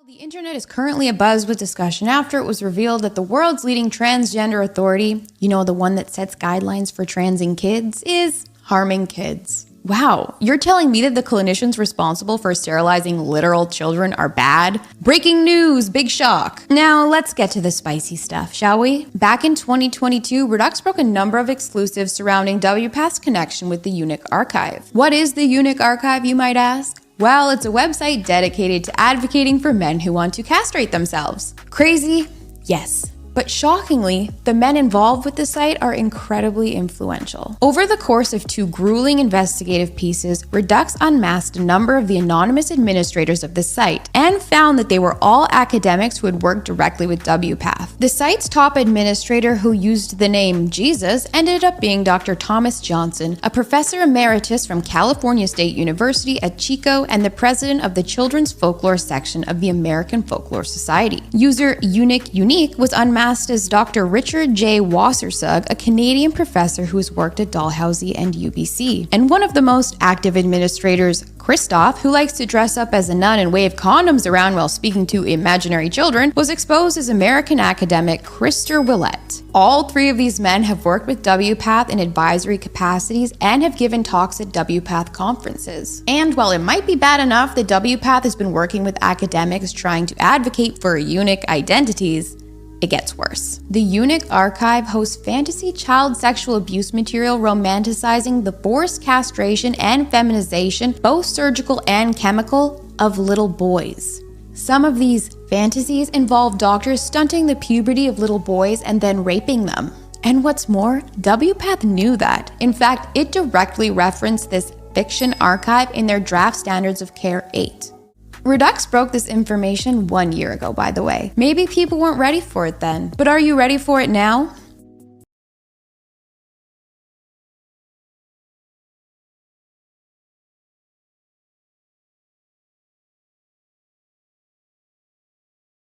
The internet is currently abuzz with discussion after it was revealed that the world's leading transgender authority, the one that sets guidelines for transing kids, is harming kids. Wow, you're telling me that the clinicians responsible for sterilizing literal children are bad? Breaking news, big shock. Now let's get to the spicy stuff, shall we? Back in 2022, Reduxx broke a number of exclusives surrounding WPATH's connection with the Eunuch Archive. What is the Eunuch Archive, you might ask? Well, it's a website dedicated to advocating for men who want to castrate themselves. Crazy? Yes. But shockingly, the men involved with the site are incredibly influential. Over the course of 2 grueling investigative pieces, Reduxx unmasked a number of the anonymous administrators of the site and found that they were all academics who had worked directly with WPATH. The site's top administrator, who used the name Jesus, ended up being Dr. Thomas Johnson, a professor emeritus from California State University at Chico and the president of the Children's Folklore section of the American Folklore Society. User Eunuch Unique was unmasked as Dr. Richard J. Wassersug, a Canadian professor who has worked at Dalhousie and UBC. And one of the most active administrators, Christoph, who likes to dress up as a nun and wave condoms around while speaking to imaginary children, was exposed as American academic Christer Willett. All 3 of these men have worked with WPATH in advisory capacities and have given talks at WPATH conferences. And while it might be bad enough that WPATH has been working with academics trying to advocate for eunuch identities, it gets worse. The Eunuch Archive hosts fantasy child sexual abuse material romanticizing the forced castration and feminization, both surgical and chemical, of little boys. Some of these fantasies involve doctors stunting the puberty of little boys and then raping them. And what's more, WPATH knew that. In fact, it directly referenced this fiction archive in their Draft Standards of Care 8. Reduxx broke this information 1 year ago, by the way. Maybe people weren't ready for it then, but are you ready for it now?